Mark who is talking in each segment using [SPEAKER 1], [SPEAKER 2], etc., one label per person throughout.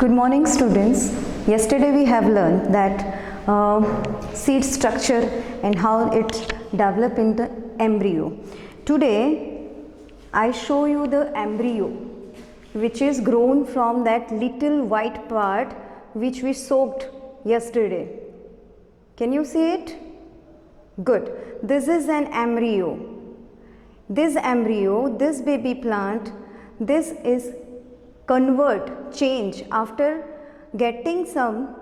[SPEAKER 1] Good morning, students. Yesterday we have learned that seed structure and how it develop into embryo. Today I show you the embryo which is grown from that little white part which we soaked yesterday. Can you see it? Good. This is an embryo. This baby plant, this is change after getting some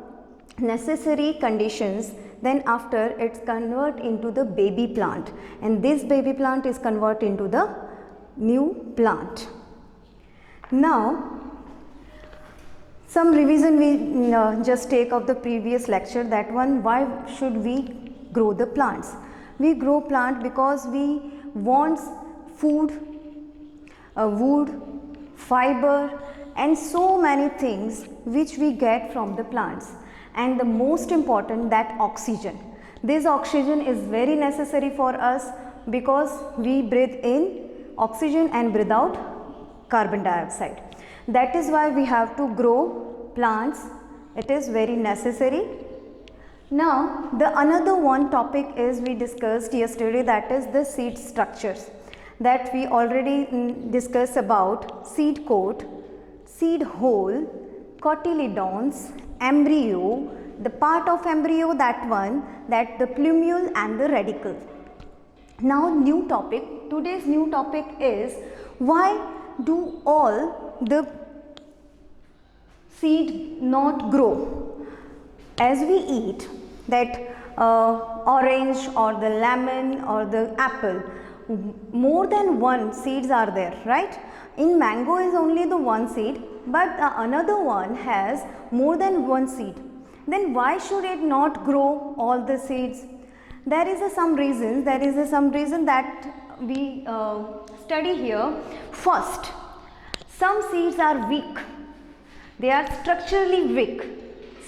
[SPEAKER 1] necessary conditions, then after it's convert into the baby plant, and this baby plant is convert into the new plant. Now some revision we just take of the previous lecture. That one, why should we grow the plants? We grow plant because we want food, wood, fiber and so many things which we get from the plants, and the most important, that oxygen. This oxygen is very necessary for us because we breathe in oxygen and breathe out carbon dioxide. That is why we have to grow plants. It is very necessary. Now the another one topic is we discussed yesterday, that is the seed structures, that we already discussed about seed coat, seed hole, cotyledons, embryo, the part of embryo, that one, that the plumule and the radicle. Now new topic, today's new topic is, why do all the seed not grow? As we eat that orange or the lemon or the apple, more than one seeds are there, right? In mango is only the one seed, but another one has more than one seed. Then why should it not grow all the seeds? There is some reasons. There is some reason that we study here. First, some seeds are weak. They are structurally weak.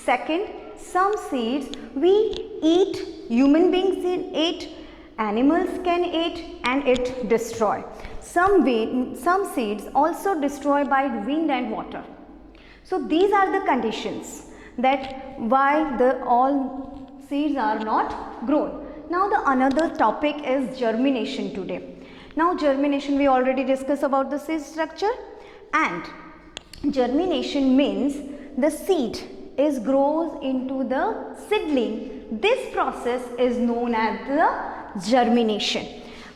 [SPEAKER 1] Second, some seeds we eat, human beings eat, animals can eat, and it destroy. Some seeds also destroy by wind and water. So these are the conditions that why the all seeds are not grown. Now the another topic is germination today. Now germination, we already discussed about the seed structure, and germination means the seed grows into the seedling. This process is known as the germination.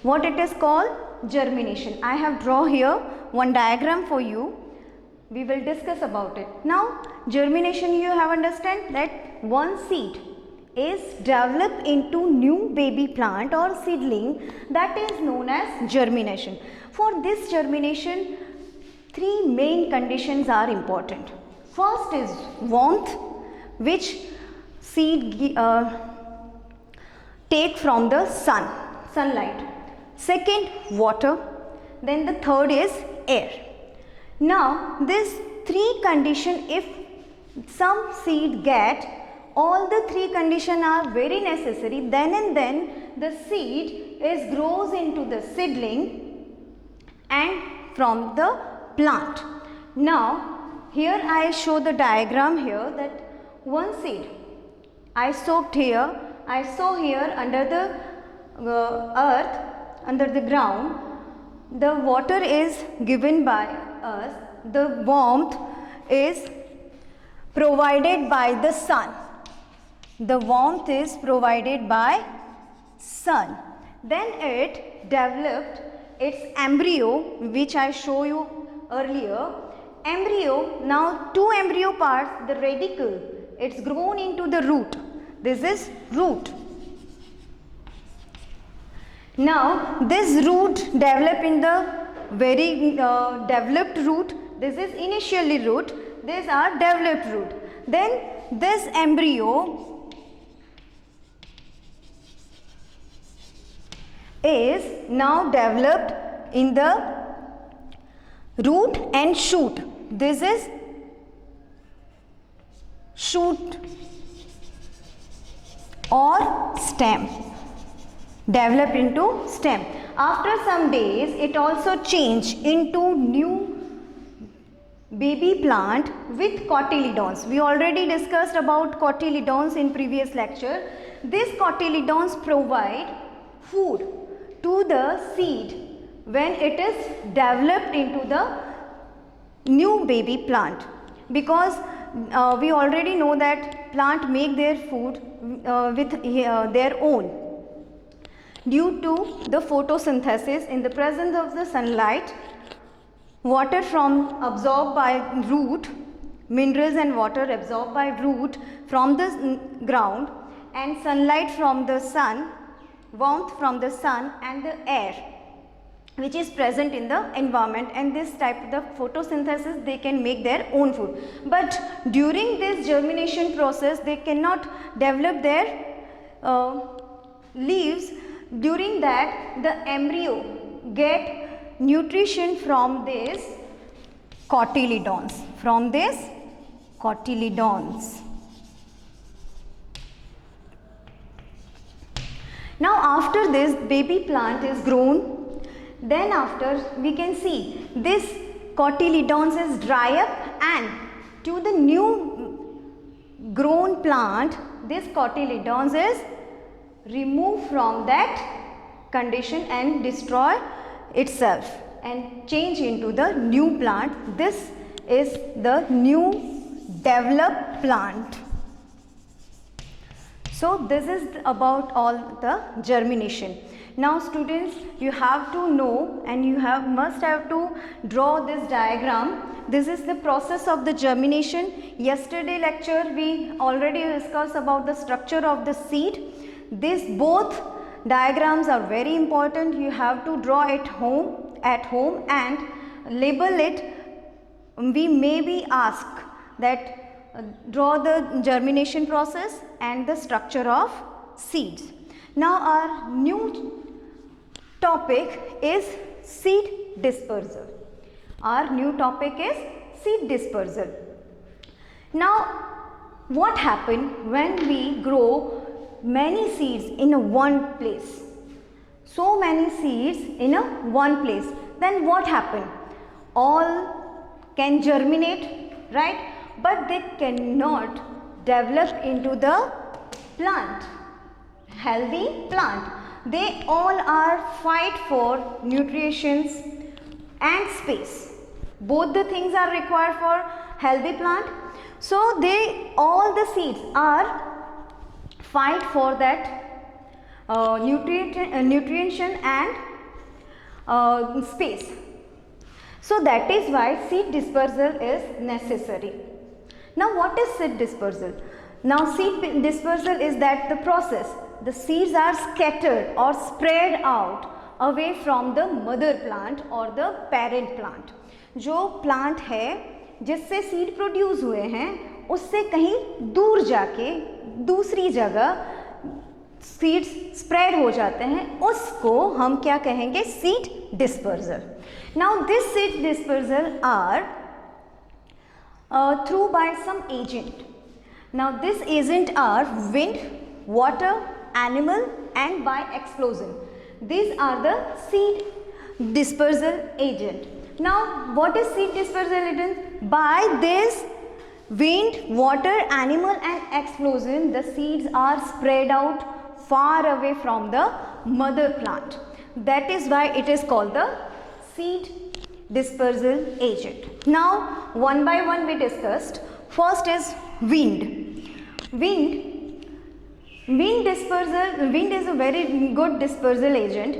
[SPEAKER 1] What it is called? Germination. I have drawn here one diagram for you. We will discuss about it. Now germination, you have understand that one seed is developed into new baby plant or seedling, that is known as germination. For this germination, three main conditions are important. First is warmth, which seed take from the sunlight. Second, water. Then the third is air. Now these three conditions, if some seed get all the three conditions are very necessary, then and then the seed grows into the seedling and from the plant. Now here I show the diagram here, that one seed I soaked here, I saw here under the earth, under the ground, the water is given by us, the warmth is provided by the sun. The warmth is provided by sun. Then it developed its embryo, which I show you earlier. Embryo, now two embryo parts, the radicle, it's grown into the root. This is root. Now this root develop in the very developed root. This is initially root. These are developed root. Then this embryo is now developed in the root and shoot. This is shoot or stem, developed into stem. After some days, it also changed into new baby plant with cotyledons. We already discussed about cotyledons in previous lecture. These cotyledons provide food to the seed when it is developed into the new baby plant, because we already know that plant make their food with their own. Due to the photosynthesis, in the presence of the sunlight, water from absorbed by root, minerals and water absorbed by root from the ground, and sunlight from the sun, warmth from the sun and the air which is present in the environment, and this type of the photosynthesis they can make their own food. But during this germination process they cannot develop their leaves. During that the embryo get nutrition from these cotyledons, Now after this baby plant is grown, then after we can see this cotyledons is dry up, and to the new grown plant this cotyledons is removed from that condition and destroy itself and change into the new plant. This is the new developed plant. So this is about all the germination. Now students, you have to know and you must have to draw this diagram. This is the process of the germination. Yesterday lecture we already discussed about the structure of the seed. These both diagrams are very important. You have to draw it at home and label it. We may be asked that draw the germination process and the structure of seeds. Now our new topic is seed dispersal. Our new topic is seed dispersal. Now what happens when we grow many seeds in one place? So many seeds in one place. Then what happens? All can germinate, right? But they cannot develop into the plant, healthy plant. They all are fight for nutrition and space. Both the things are required for healthy plant. So all the seeds are fight for that nutrition and space. So that is why seed dispersal is necessary. Now what is seed dispersal? Now seed dispersal is that the process. The seeds are scattered or spread out away from the mother plant or the parent plant. जो plant है जिससे seed produce हुए हैं उससे कहीं दूर जाके दूसरी जगह seeds spread हो जाते हैं, उसको हम क्या कहेंगे? seed dispersal. Now this seed dispersal are through by some agent. Now this agent are wind, water, animal and by explosion. These are the seed dispersal agent. Now what is seed dispersal agent? By this wind, water, animal and explosion, the seeds are spread out far away from the mother plant. That is why it is called the seed dispersal agent. Now one by one we discussed. First is wind. Wind is a very good dispersal agent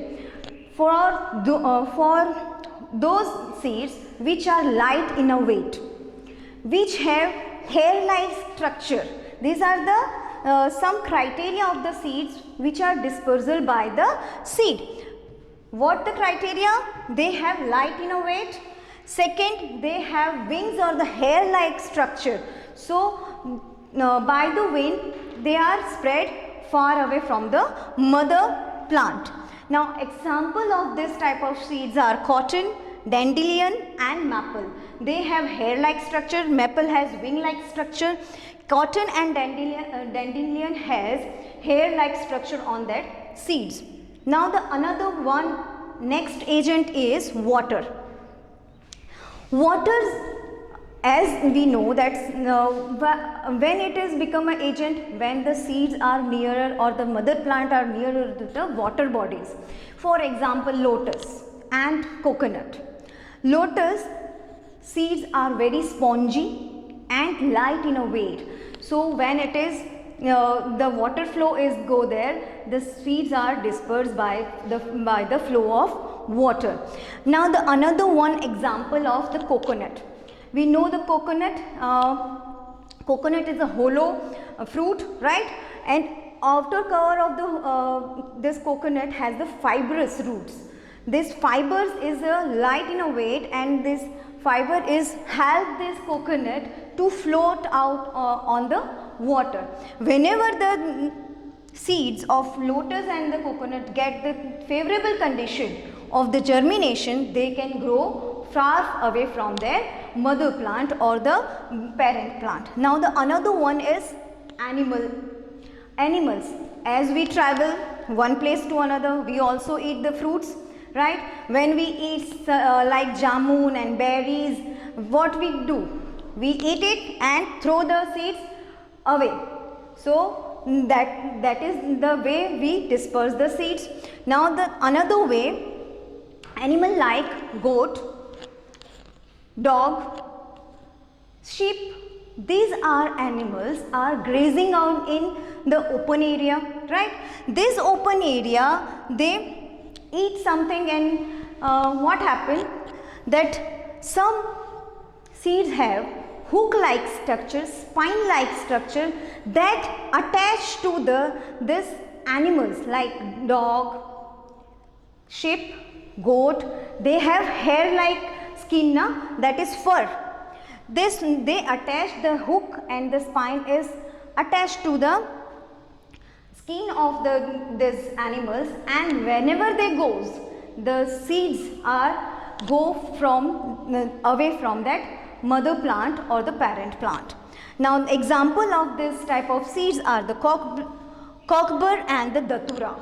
[SPEAKER 1] for those seeds which are light in a weight, which have hair-like structure. These are the some criteria of the seeds which are dispersal by the seed. What the criteria? They have light in a weight. Second, they have wings or the hair-like structure. So by the wind they are spread far away from the mother plant. Now example of this type of seeds are cotton, dandelion and maple. They have hair-like structure. Maple has wing-like structure. Cotton and dandelion has hair-like structure on that seeds. Now the another one next agent is water. Water as we know that when it is become an agent, when the seeds are nearer or the mother plant are nearer to the water bodies. For example, lotus and coconut. Lotus seeds are very spongy and light in a weight. So when it is the water flow is go there, the seeds are dispersed by the flow of water. Now the another one example of the coconut. We know the coconut. Coconut is a hollow fruit, right? And outer cover of the this coconut has the fibrous roots. This fibers is light in a weight, and this fiber is help this coconut to float out on the water. Whenever the seeds of lotus and the coconut get the favorable condition of the germination, they can grow far away from their mother plant or the parent plant. Now the another one is animals. As we travel one place to another, we also eat the fruits, right? When we eat like jamun and berries, what we do? We eat it and throw the seeds away. So that is the way we disperse the seeds. Now the another way, animal like goat, dog, sheep, these are animals are grazing out in the open area, right? This open area, they eat something, and what happened that some seeds have hook-like structure, spine-like structure that attach to this animals like dog, sheep, goat. They have hair-like skin, that is fur. This they attach the hook, and the spine is attached to the skin of these animals, and whenever they goes, the seeds are go from away from that mother plant or the parent plant. Now example of this type of seeds are the cockbur and the datura.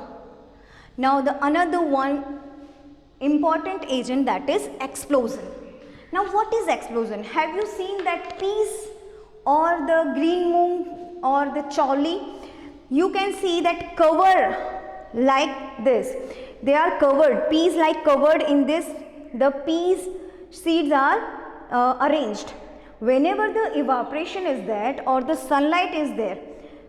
[SPEAKER 1] Now the another one important agent, that is explosion. Now what is explosion? Have you seen that peas or the green moong or the choli? You can see that cover like this. They are covered, peas like covered in this. The peas seeds are arranged. Whenever the evaporation is there or the sunlight is there,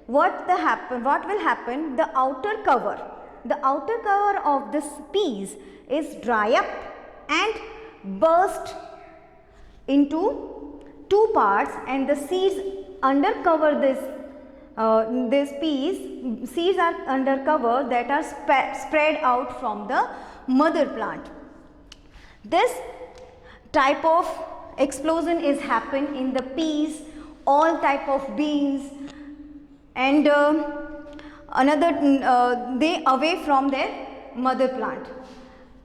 [SPEAKER 1] what will happen? The outer cover of this peas is dry up and burst into two parts, and the seeds undercover this peas. Seeds are undercover that are spread out from the mother plant. This type of explosion is happen in the peas, all type of beans, and they away from their mother plant.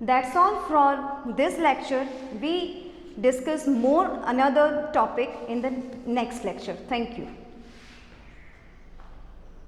[SPEAKER 1] That's all for this lecture. We discuss more another topic in the next lecture. Thank you.